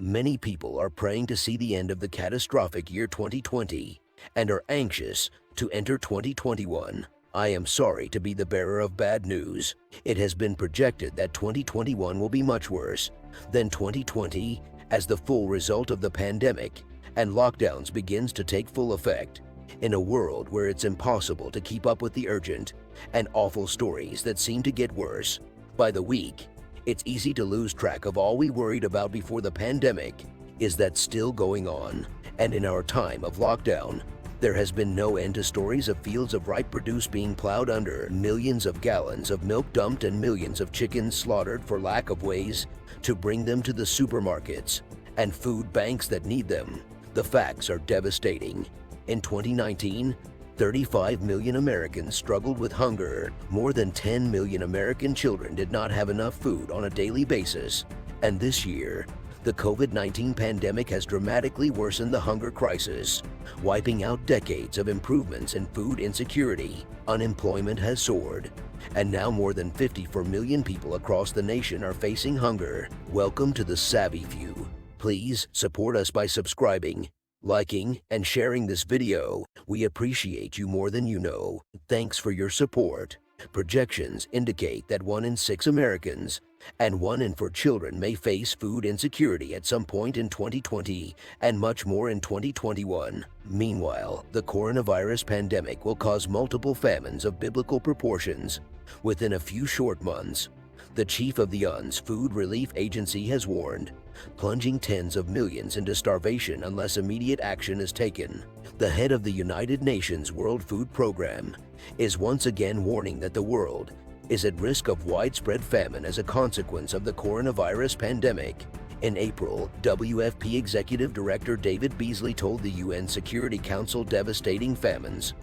Many people are praying to see the end of the catastrophic year 2020 and are anxious to enter 2021. I am sorry to be the bearer of bad news. It has been projected that 2021 will be much worse than 2020 as the full result of the pandemic and lockdowns begins to take full effect. In a world where it's impossible to keep up with the urgent and awful stories that seem to get worse by the week, it's easy to lose track of all we worried about before the pandemic. Is that still going on? And in our time of lockdown, there has been no end to stories of fields of ripe produce being plowed under, millions of gallons of milk dumped, and millions of chickens slaughtered for lack of ways to bring them to the supermarkets and food banks that need them. The facts are devastating. In 2019, 35 million Americans struggled with hunger. More than 10 million American children did not have enough food on a daily basis. And this year, the COVID-19 pandemic has dramatically worsened the hunger crisis, wiping out decades of improvements in food insecurity. Unemployment has soared, and now more than 54 million people across the nation are facing hunger. Welcome to the Savvy Few. Please support us by subscribing, liking, and sharing this video. We appreciate you more than you know. Thanks for your support. Projections indicate that 1 in 6 Americans and 1 in 4 children may face food insecurity at some point in 2020 and much more in 2021. Meanwhile, the coronavirus pandemic will cause multiple famines of biblical proportions within a few short months. The chief of the UN's Food Relief Agency has warned, plunging tens of millions into starvation unless immediate action is taken. The head of the United Nations World Food Program is once again warning that the world is at risk of widespread famine as a consequence of the coronavirus pandemic. In April, WFP Executive Director David Beasley told the UN Security Council devastating famines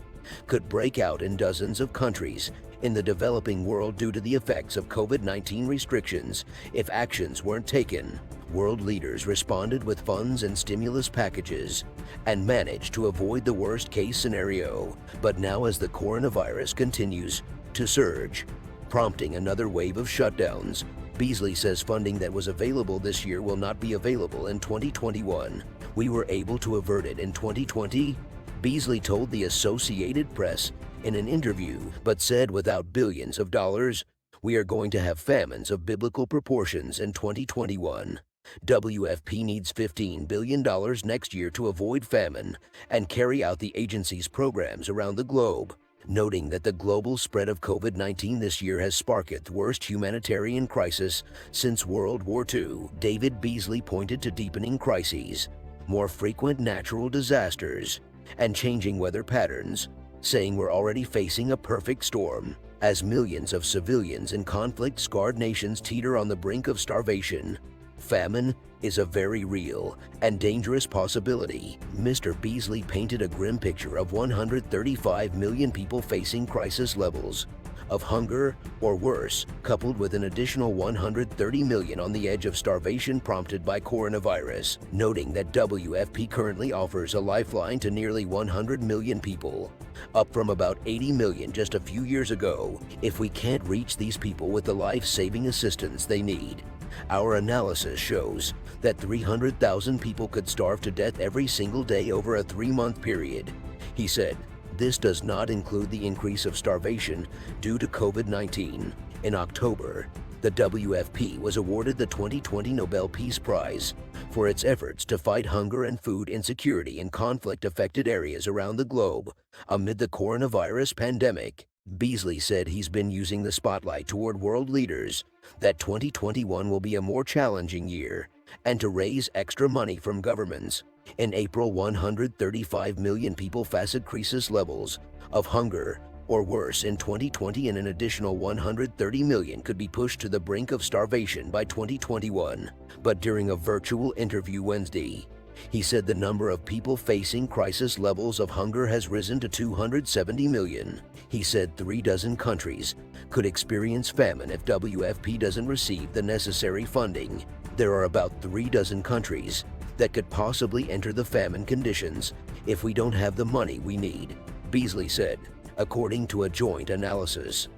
could break out in dozens of countries in the developing world due to the effects of COVID-19 restrictions if actions weren't taken. World leaders responded with funds and stimulus packages and managed to avoid the worst-case scenario. But now, as the coronavirus continues to surge, prompting another wave of shutdowns, Beasley says funding that was available this year will not be available in 2021. We were able to avert it in 2020, Beasley told the Associated Press in an interview, but said without billions of dollars, we are going to have famines of biblical proportions in 2021. WFP needs $15 billion next year to avoid famine and carry out the agency's programs around the globe, noting that the global spread of COVID-19 this year has sparked the worst humanitarian crisis since World War II. David Beasley pointed to deepening crises, more frequent natural disasters, and changing weather patterns, saying we're already facing a perfect storm. As millions of civilians in conflict-scarred nations teeter on the brink of starvation, famine is a very real and dangerous possibility. Mr. Beasley painted a grim picture of 135 million people facing crisis levels of hunger or worse, coupled with an additional 130 million on the edge of starvation prompted by coronavirus, noting that WFP currently offers a lifeline to nearly 100 million people, up from about 80 million just a few years ago. If we can't reach these people with the life-saving assistance they need, our analysis shows that 300,000 people could starve to death every single day over a 3-month period, he said. This does not include the increase of starvation due to COVID-19. In October, the WFP was awarded the 2020 Nobel Peace Prize for its efforts to fight hunger and food insecurity in conflict-affected areas around the globe amid the coronavirus pandemic. Beasley said he's been using the spotlight toward world leaders, that 2021 will be a more challenging year, and to raise extra money from governments. In April, 135 million people faced crisis levels of hunger or worse in 2020, and an additional 130 million could be pushed to the brink of starvation by 2021. But during a virtual interview Wednesday, he said the number of people facing crisis levels of hunger has risen to 270 million. He said 36 countries could experience famine if WFP doesn't receive the necessary funding. There are about 36 countries that could possibly enter the famine conditions if we don't have the money we need, Beasley said, according to a joint analysis.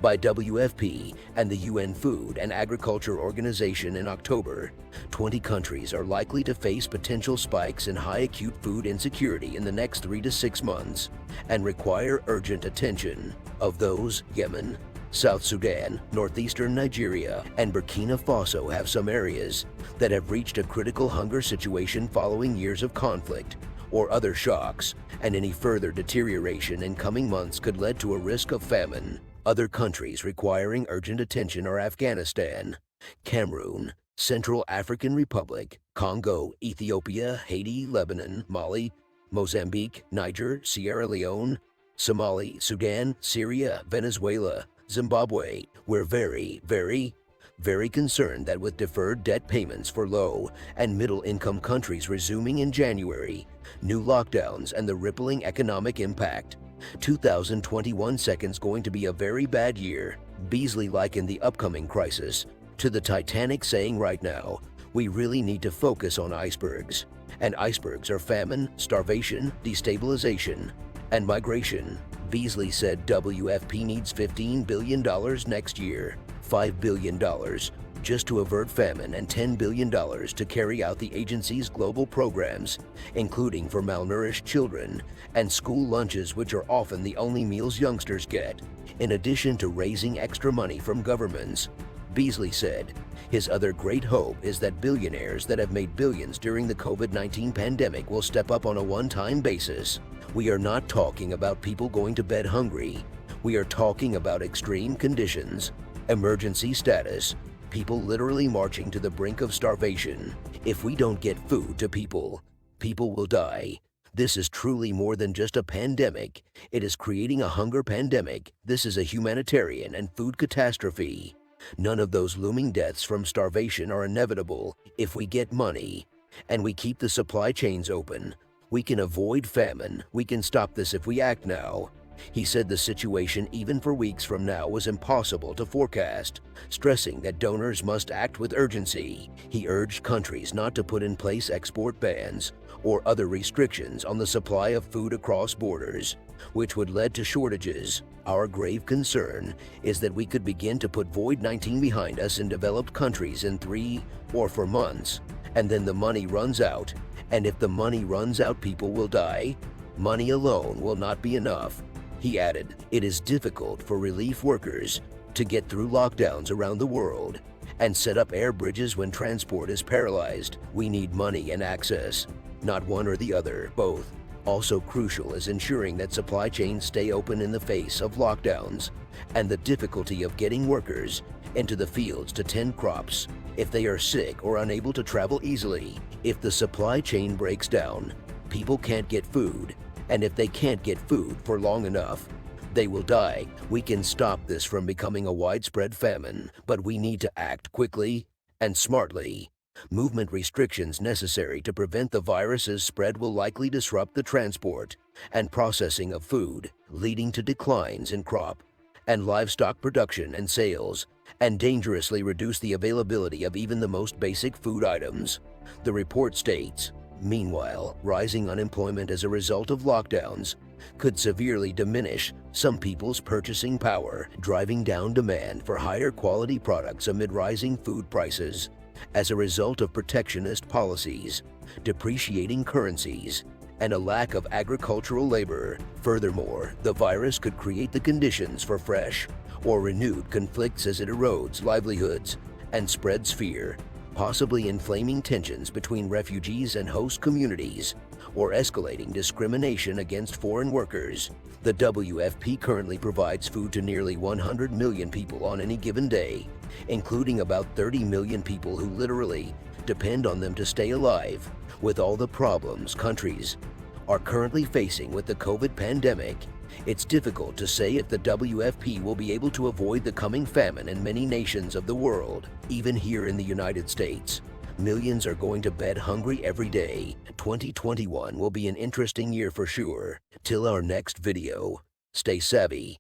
by WFP and the UN Food and Agriculture Organization in October, 20 countries are likely to face potential spikes in high acute food insecurity in the next 3 to 6 months and require urgent attention. Of those, Yemen, South Sudan, northeastern Nigeria, and Burkina Faso have some areas that have reached a critical hunger situation following years of conflict or other shocks, and any further deterioration in coming months could lead to a risk of famine. Other countries requiring urgent attention are Afghanistan, Cameroon, Central African Republic, Congo, Ethiopia, Haiti, Lebanon, Mali, Mozambique, Niger, Sierra Leone, Somalia, Sudan, Syria, Venezuela, Zimbabwe. We're very concerned that with deferred debt payments for low and middle-income countries resuming in January, new lockdowns and the rippling economic impact, 2021 seconds going to be a very bad year. Beasley likened the upcoming crisis to the Titanic, saying right now, we really need to focus on icebergs. And icebergs are famine, starvation, destabilization, and migration. Beasley said WFP needs $15 billion next year, $5 billion just to avert famine, and $10 billion to carry out the agency's global programs, including for malnourished children and school lunches, which are often the only meals youngsters get, in addition to raising extra money from governments. Beasley said his other great hope is that billionaires that have made billions during the COVID-19 pandemic will step up on a one-time basis. We are not talking about people going to bed hungry. We are talking about extreme conditions, emergency status, people literally marching to the brink of starvation. If we don't get food to people, people will die. This is truly more than just a pandemic. It is creating a hunger pandemic. This is a humanitarian and food catastrophe. None of those looming deaths from starvation are inevitable. If we get money and we keep the supply chains open, we can avoid famine. We can stop this if we act now. He said the situation, even for weeks from now, was impossible to forecast, stressing that donors must act with urgency. He urged countries not to put in place export bans or other restrictions on the supply of food across borders, which would lead to shortages. Our grave concern is that we could begin to put COVID-19 behind us in developed countries in 3 or 4 months, and then the money runs out. And if the money runs out, people will die. Money alone will not be enough. He added, it is difficult for relief workers to get through lockdowns around the world and set up air bridges when transport is paralyzed. We need money and access, not one or the other, both. Also crucial is ensuring that supply chains stay open in the face of lockdowns and the difficulty of getting workers into the fields to tend crops if they are sick or unable to travel easily. If the supply chain breaks down, people can't get food. And if they can't get food for long enough, they will die. We can stop this from becoming a widespread famine, but we need to act quickly and smartly. Movement restrictions necessary to prevent the virus's spread will likely disrupt the transport and processing of food, leading to declines in crop and livestock production and sales, and dangerously reduce the availability of even the most basic food items. The report states, meanwhile, rising unemployment as a result of lockdowns could severely diminish some people's purchasing power, driving down demand for higher quality products amid rising food prices as a result of protectionist policies, depreciating currencies, and a lack of agricultural labor. Furthermore, the virus could create the conditions for fresh or renewed conflicts as it erodes livelihoods and spreads fear, possibly inflaming tensions between refugees and host communities, or escalating discrimination against foreign workers. The WFP currently provides food to nearly 100 million people on any given day, including about 30 million people who literally depend on them to stay alive. With all the problems countries are currently facing with the COVID pandemic, it's difficult to say if the WFP will be able to avoid the coming famine in many nations of the world. Even here in the United States, millions are going to bed hungry every day. 2021 will be an interesting year for sure. Till our next video, stay savvy.